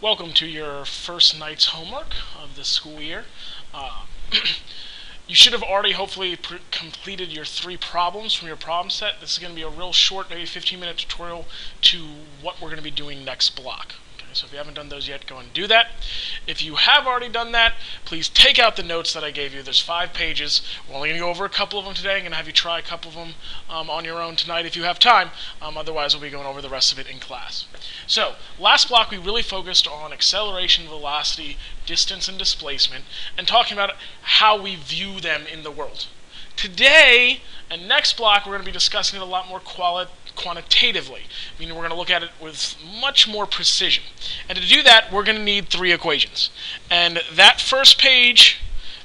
Welcome to your first night's homework of the school year. You should have already hopefully completed your 3 problems from your problem set. This is going to be a real short, maybe 15-minute tutorial to what we're going to be doing next block. So if you haven't done those yet, go and do that. If you have already done that, please take out the notes that I gave you. There's 5 pages. We're only going to go over a couple of them today. I'm going to have you try a couple of them on your own tonight if you have time. Otherwise, we'll be going over the rest of it in class. So last block, we really focused on acceleration, velocity, distance, and displacement, and talking about how we view them in the world. Today, and next block, we're going to be discussing it a lot more quantitatively, meaning we're going to look at it with much more precision. And to do that, we're going to need 3 equations. And that first page,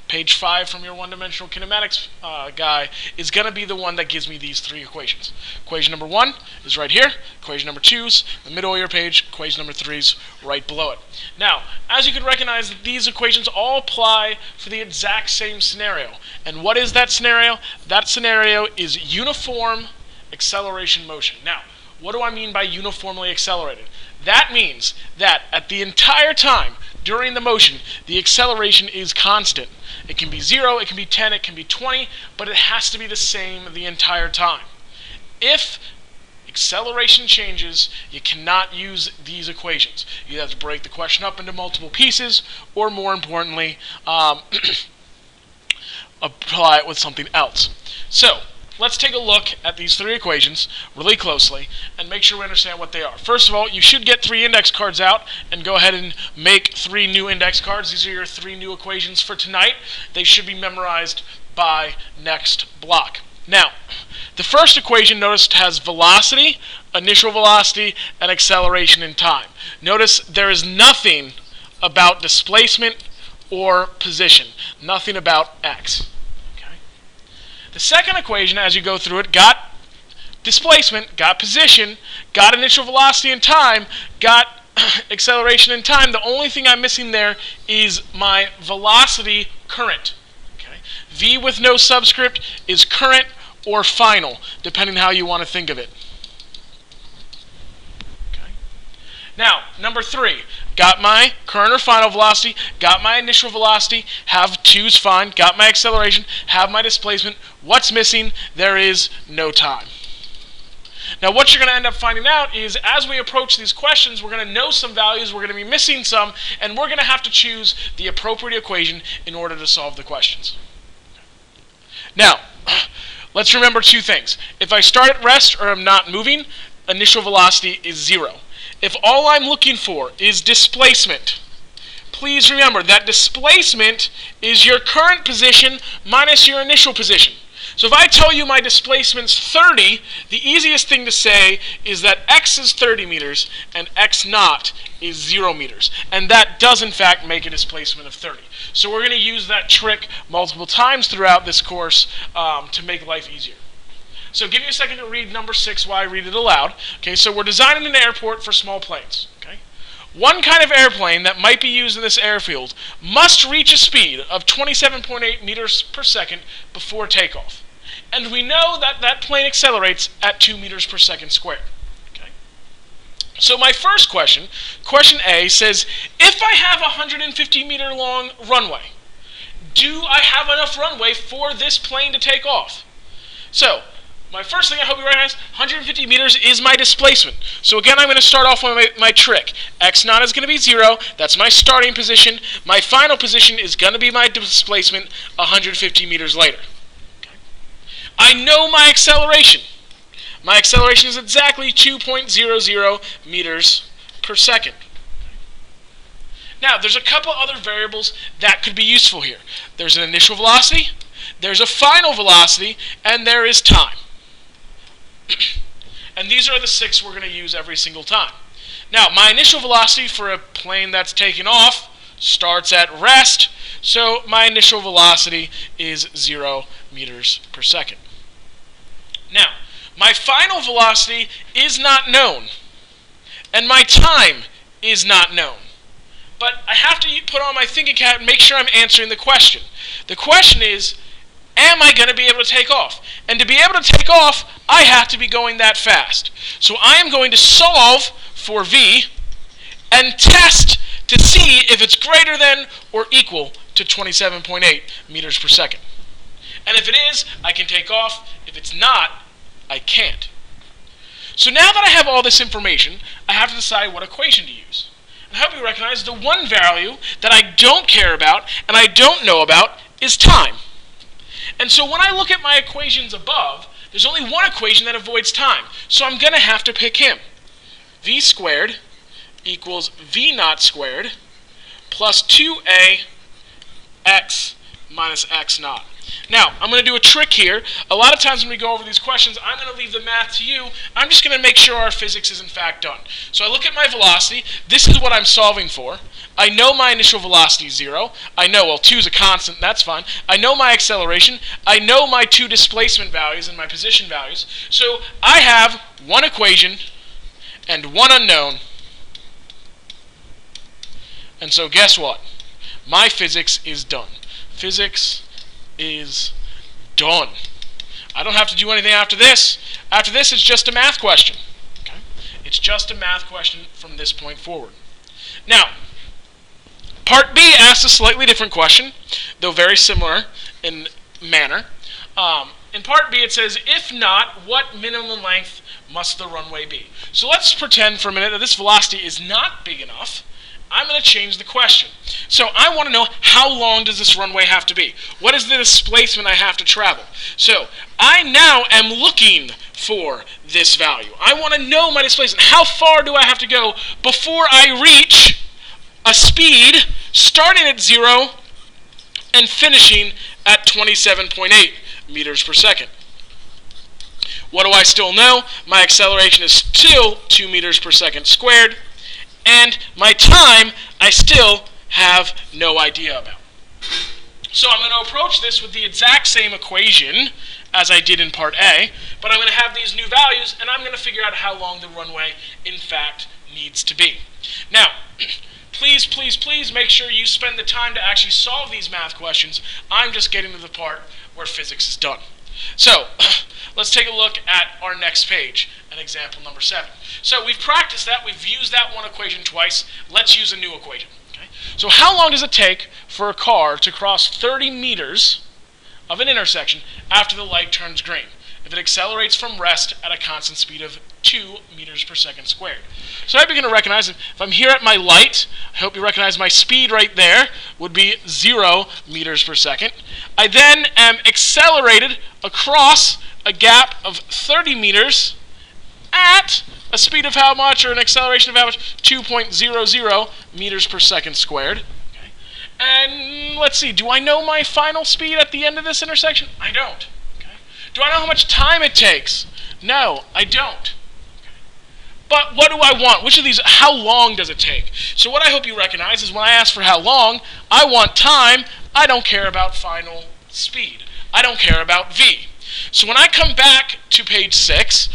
page 5 from your one-dimensional kinematics guy, is going to be the one that gives me these 3 equations. Equation number 1 is right here. Equation number 2 is the middle of your page. Equation number 3 is right below it. Now, as you can recognize, these equations all apply for the exact same scenario. And what is that scenario? That scenario is uniform acceleration motion. Now, what do I mean by uniformly accelerated? That means that at the entire time during the motion, the acceleration is constant. It can be 0, it can be 10, it can be 20, but it has to be the same the entire time. If acceleration changes, you cannot use these equations. You have to break the question up into multiple pieces, or more importantly, apply it with something else. So, let's take a look at these 3 equations really closely and make sure we understand what they are. First of all, you should get 3 index cards out and go ahead and make 3 new index cards. These are your 3 new equations for tonight. They should be memorized by next block. Now, the first equation, notice, has velocity, initial velocity, and acceleration in time. Notice there is nothing about displacement or position, nothing about x. The second equation, as you go through it, got displacement, got position, got initial velocity and time, got acceleration and time. The only thing I'm missing there is my velocity current. Okay? V with no subscript is current or final, depending how you want to think of it. Okay? Now, number 3. Got my current or final velocity, got my initial velocity, have 2's fine, got my acceleration, have my displacement. What's missing? There is no time. Now what you're going to end up finding out is as we approach these questions, we're going to know some values, we're going to be missing some, and we're going to have to choose the appropriate equation in order to solve the questions. Now, let's remember 2 things. If I start at rest or I'm not moving, initial velocity is 0. If all I'm looking for is displacement, please remember that displacement is your current position minus your initial position. So if I tell you my displacement's 30, the easiest thing to say is that x is 30 meters and x naught is 0 meters. And that does in fact make a displacement of 30. So we're going to use that trick multiple times throughout this course to make life easier. So give me a second to read number 6 while I read it aloud. Okay, so we're designing an airport for small planes. Okay? One kind of airplane that might be used in this airfield must reach a speed of 27.8 meters per second before takeoff. And we know that that plane accelerates at 2 meters per second squared. Okay? So my first question, question A, says, if I have a 150 meter long runway, do I have enough runway for this plane to take off? So, my first thing I hope you recognize, 150 meters is my displacement. So again, I'm going to start off with my trick. X naught is going to be 0. That's my starting position. My final position is going to be my displacement 150 meters later. Okay. I know my acceleration. My acceleration is exactly 2.00 meters per second. Now, there's a couple other variables that could be useful here. There's an initial velocity, there's a final velocity, and there is time. And these are the 6 we're going to use every single time. Now, my initial velocity for a plane that's taking off starts at rest, so my initial velocity is 0 meters per second. Now, my final velocity is not known, and my time is not known. But I have to put on my thinking cap and make sure I'm answering the question. The question is, am I going to be able to take off? And to be able to take off, I have to be going that fast. So I am going to solve for V and test to see if it's greater than or equal to 27.8 meters per second. And if it is, I can take off. If it's not, I can't. So now that I have all this information, I have to decide what equation to use. And I hope you recognize the one value that I don't care about and I don't know about is time. And so when I look at my equations above, there's only one equation that avoids time. So I'm going to have to pick him. V squared equals V naught squared plus 2a x minus x naught. Now, I'm going to do a trick here. A lot of times when we go over these questions, I'm going to leave the math to you. I'm just going to make sure our physics is in fact done. So I look at my velocity. This is what I'm solving for. I know my initial velocity is 0. I know, well, 2 is a constant. That's fine. I know my acceleration. I know my two displacement values and my position values. So I have one equation and one unknown. And so guess what? My physics is done. Physics is done. I don't have to do anything after this. After this, it's just a math question. Okay? It's just a math question from this point forward. Now, part B asks a slightly different question, though very similar in manner. In part B, it says, if not, what minimum length must the runway be? So let's pretend for a minute that this velocity is not big enough. I'm going to change the question. So I want to know, how long does this runway have to be? What is the displacement I have to travel? So I now am looking for this value. I want to know my displacement. How far do I have to go before I reach a speed starting at 0 and finishing at 27.8 meters per second? What do I still know? My acceleration is still 2 meters per second squared. And my time, I still have no idea about. So I'm going to approach this with the exact same equation as I did in part A, but I'm going to have these new values, and I'm going to figure out how long the runway, in fact, needs to be. Now, please, please, please make sure you spend the time to actually solve these math questions. I'm just getting to the part where physics is done. So, let's take a look at our next page, and example number 7. So we've practiced that, we've used that one equation twice, let's use a new equation. Okay? So how long does it take for a car to cross 30 meters of an intersection after the light turns green, if it accelerates from rest at a constant speed of 2 meters per second squared? So I begin to recognize, if I'm here at my light, I hope you recognize my speed right there would be 0 meters per second. I then am accelerated across a gap of 30 meters at a speed of how much, or an acceleration of how much? 2.00 meters per second squared. Okay. And let's see, do I know my final speed at the end of this intersection? I don't. Okay. Do I know how much time it takes? No, I don't. Okay. But what do I want? Which of these, how long does it take? So what I hope you recognize is when I ask for how long, I want time. I don't care about final speed. I don't care about v. So when I come back to page 6,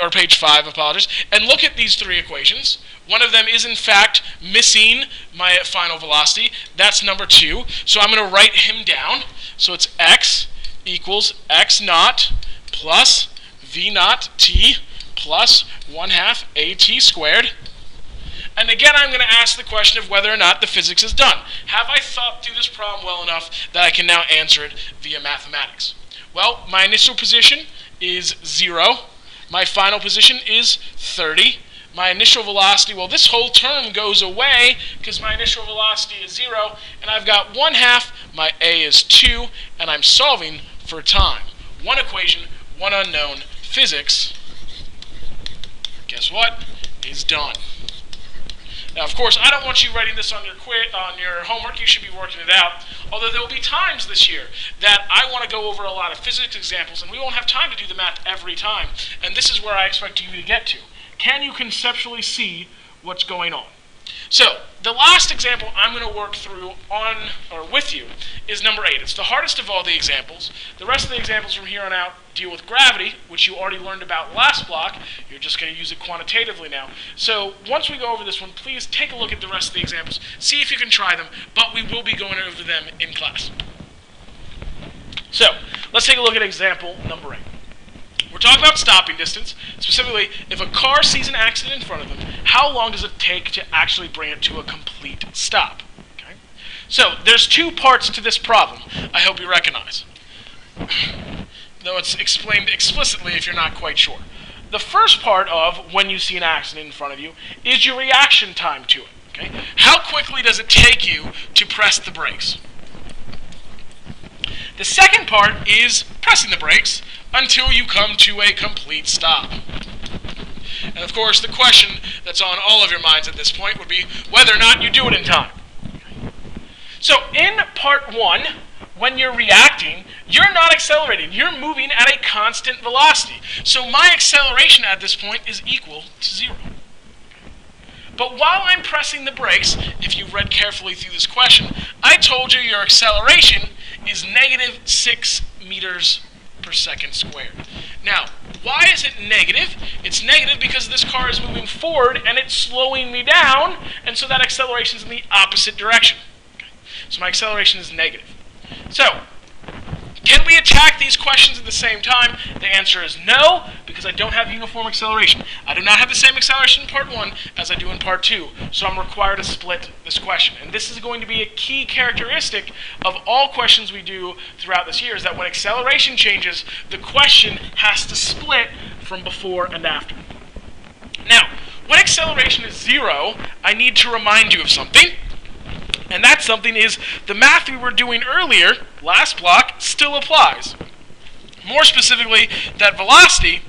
or page 5, apologies, and look at these three equations, one of them is in fact missing my final velocity. That's number 2. So I'm going to write him down. So it's x equals x naught plus v naught t plus 1/2 at squared. And again, I'm going to ask the question of whether or not the physics is done. Have I thought through this problem well enough that I can now answer it via mathematics? Well, my initial position is 0. My final position is 30. My initial velocity, well, this whole term goes away because my initial velocity is 0, and I've got 1/2, my a is 2, and I'm solving for time. One equation, one unknown. Physics, guess what, is done. Now, of course, I don't want you writing this on your homework. You should be working it out. Although there will be times this year that I want to go over a lot of physics examples, and we won't have time to do the math every time. And this is where I expect you to get to. Can you conceptually see what's going on? So, the last example I'm going to work through with you is number 8. It's the hardest of all the examples. The rest of the examples from here on out deal with gravity, which you already learned about last block. You're just going to use it quantitatively now. So, once we go over this one, please take a look at the rest of the examples. See if you can try them, but we will be going over them in class. So, let's take a look at example number 8. We're talking about stopping distance. Specifically, if a car sees an accident in front of them, how long does it take to actually bring it to a complete stop? Okay? So, there's two parts to this problem I hope you recognize, though it's explained explicitly if you're not quite sure. The first part of when you see an accident in front of you is your reaction time to it. Okay? How quickly does it take you to press the brakes? The second part is pressing the brakes until you come to a complete stop. And of course, the question that's on all of your minds at this point would be whether or not you do it in time. So in part one, when you're reacting, you're not accelerating. You're moving at a constant velocity. So my acceleration at this point is equal to 0. But while I'm pressing the brakes, if you read carefully through this question, I told you your acceleration is negative 6 meters per second squared. Now, why is it negative? It's negative because this car is moving forward and it's slowing me down, and so that acceleration is in the opposite direction. Okay? So my acceleration is negative. So, can we attack these questions at the same time? The answer is no, because I don't have uniform acceleration. I do not have the same acceleration in part 1 as I do in part 2, so I'm required to split this question. And this is going to be a key characteristic of all questions we do throughout this year, is that when acceleration changes, the question has to split from before and after. Now, when acceleration is 0, I need to remind you of something. And that something is the math we were doing earlier, last block, still applies. More specifically, that velocity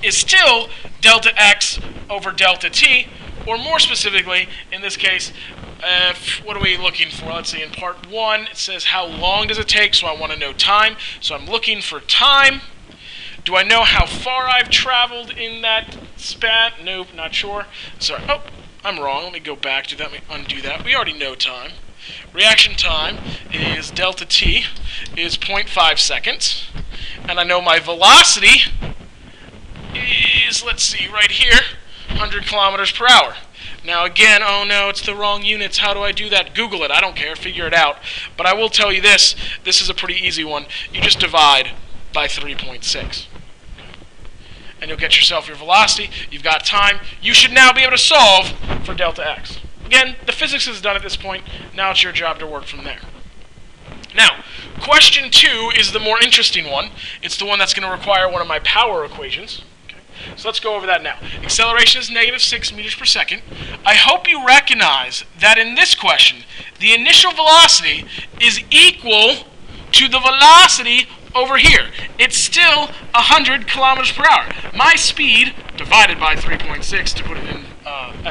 is still delta x over delta t, or more specifically, in this case, what are we looking for? Let's see, in part 1, it says how long does it take, so I want to know time. So I'm looking for time. Do I know how far I've traveled in that span? Nope, not sure. Sorry. Oh, I'm wrong. Let me go back to that. Let me undo that. We already know time. Reaction time is delta t is 0.5 seconds. And I know my velocity is, let's see, right here, 100 kilometers per hour. Now again, oh no, it's the wrong units. How do I do that? Google it. I don't care. Figure it out. But I will tell you this. This is a pretty easy one. You just divide by 3.6. And you'll get yourself your velocity. You've got time. You should now be able to solve for delta x. Again, the physics is done at this point. Now it's your job to work from there. Now, question 2 is the more interesting one. It's the one that's going to require one of my power equations. Okay. So let's go over that now. Acceleration is negative 6 meters per second. I hope you recognize that in this question, the initial velocity is equal to the velocity over here. It's still 100 kilometers per hour. My speed, divided by 3.6 to put it in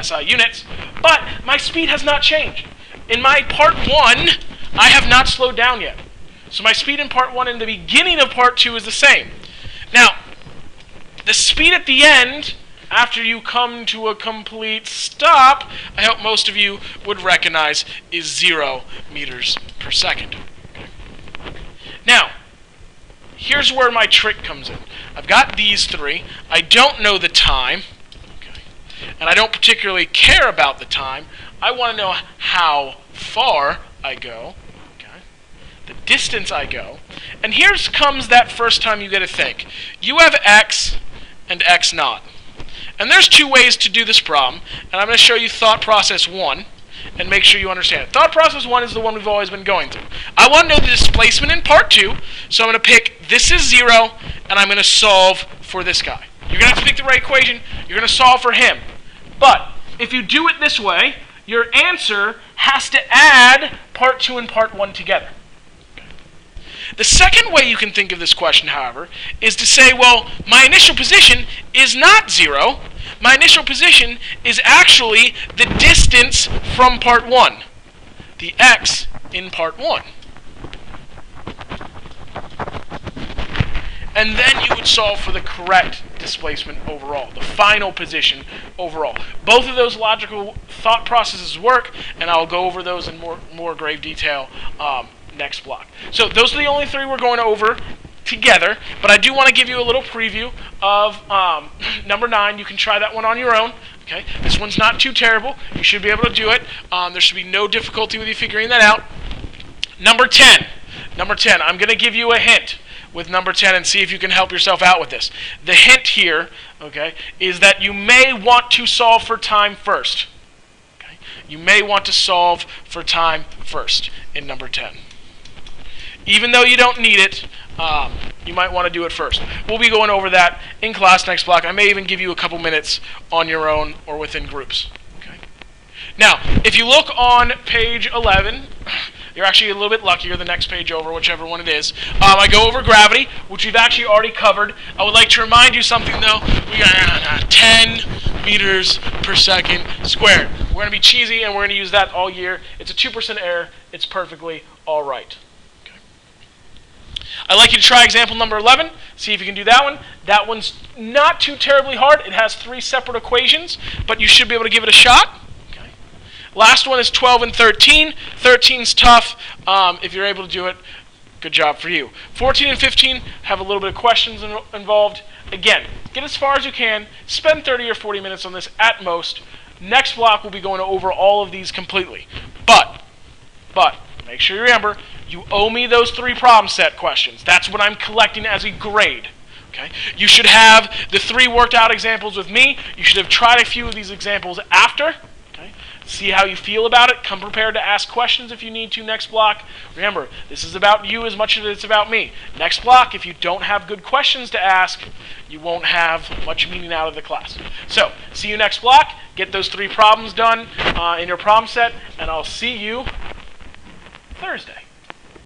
SI units, but my speed has not changed. In my part 1, I have not slowed down yet. So my speed in part 1 and the beginning of part 2 is the same. Now, the speed at the end, after you come to a complete stop, I hope most of you would recognize, is 0 meters per second. Now, here's where my trick comes in. I've got these three. I don't know the time, okay, and I don't particularly care about the time. I want to know how far I go, okay, the distance I go. And here comes that first time you get to think. You have x and x naught. And there's two ways to do this problem, and I'm going to show you thought process 1. And make sure you understand it. Thought process 1 is the one we've always been going through. I want to know the displacement in part 2, so I'm going to pick this is 0, and I'm going to solve for this guy. You're going to have to pick the right equation. You're going to solve for him. But if you do it this way, your answer has to add part 2 and part 1 together. The second way you can think of this question, however, is to say, well, my initial position is not 0. My initial position is actually the distance from part 1, the x in part 1. And then you would solve for the correct displacement overall, the final position overall. Both of those logical thought processes work, and I'll go over those in more grave detail next block. So those are the only three we're going over together, but I do want to give you a little preview of number 9. You can try that one on your own. Okay, this one's not too terrible. You should be able to do it. There should be no difficulty with you figuring that out. Number 10. I'm going to give you a hint. with number 10 and see if you can help yourself out with this. The hint here, okay, is that you may want to solve for time first. Okay? You may want to solve for time first in number 10. Even though you don't need it, you might want to do it first. We'll be going over that in class next block. I may even give you a couple minutes on your own or within groups. Okay. Now, if you look on page 11, you're actually a little bit luckier, the next page over, whichever one it is. I go over gravity, which we've actually already covered. I would like to remind you something, though. We got 10 meters per second squared. We're going to be cheesy, and we're going to use that all year. It's a 2% error. It's perfectly all right. I'd like you to try example number 11, see if you can do that one. That one's not too terribly hard. It has 3 separate equations, but you should be able to give it a shot. Okay. Last one is 12 and 13. 13's tough. If you're able to do it, good job for you. 14 and 15 have a little bit of questions involved. Again, get as far as you can. Spend 30 or 40 minutes on this at most. Next block, we'll be going over all of these completely. But, make sure you remember, you owe me those 3 problem set questions. That's what I'm collecting as a grade. Okay? You should have the 3 worked out examples with me. You should have tried a few of these examples after. Okay? See how you feel about it. Come prepared to ask questions if you need to next block. Remember, this is about you as much as it's about me. Next block, if you don't have good questions to ask, you won't have much meaning out of the class. So, see you next block. Get those 3 problems done in your problem set, and I'll see you Thursday.